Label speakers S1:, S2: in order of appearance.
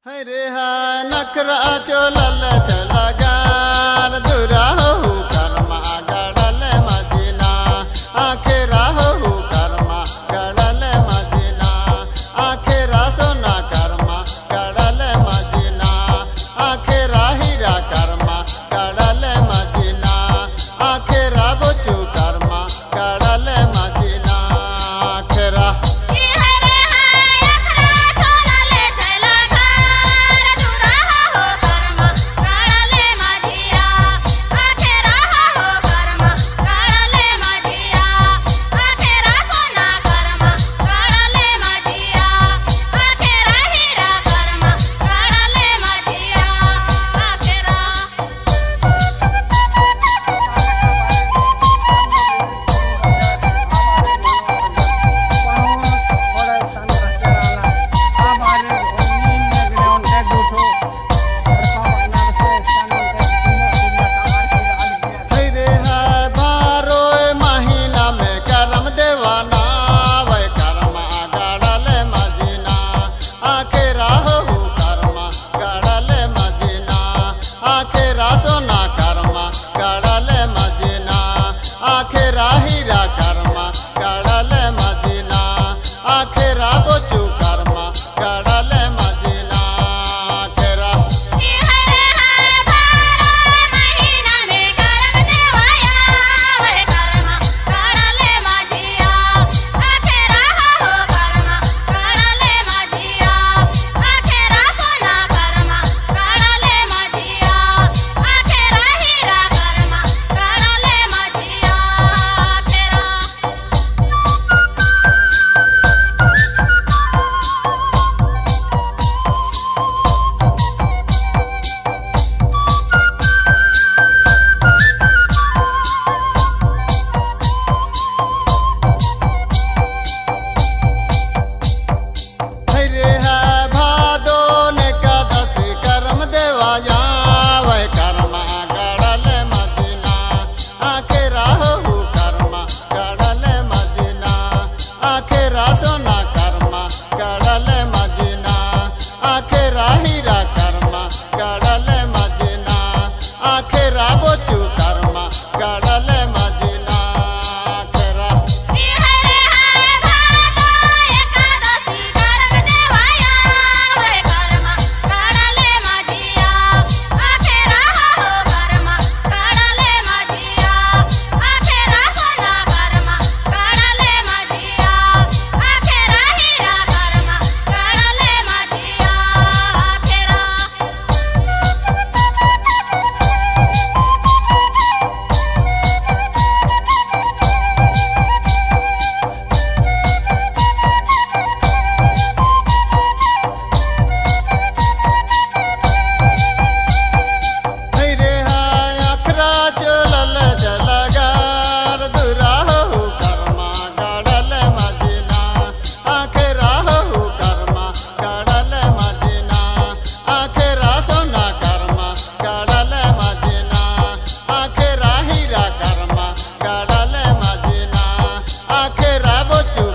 S1: हरे हा नखरा चोलल चलगार दुरा हो कर्मा गड़ल मजीना आखेरा हो कर्मा गड़ल मजीना आखेरा सोना कर्मा गड़ल मजीना आखेरा हीरा कर्मा गड़ल मजीना आखेरा बोचू कर्मा गड़ल मजीना आखेरा सोना कर्मा गड़ल मजीना आखेरा हीरा कर्मा गड़ल मजीना आखेरा बोचू कर्मा गड़ल मजीना आखेरा सोना कर्मा गड़ल मजीना आखेरा हीरा कर्मा गड़ल मजीना आखेरा बोचू कर्मा गड़ल मजीना आखेरा आखेरा हीरा कर्मा गड़ल मजीना आखेरा बोचू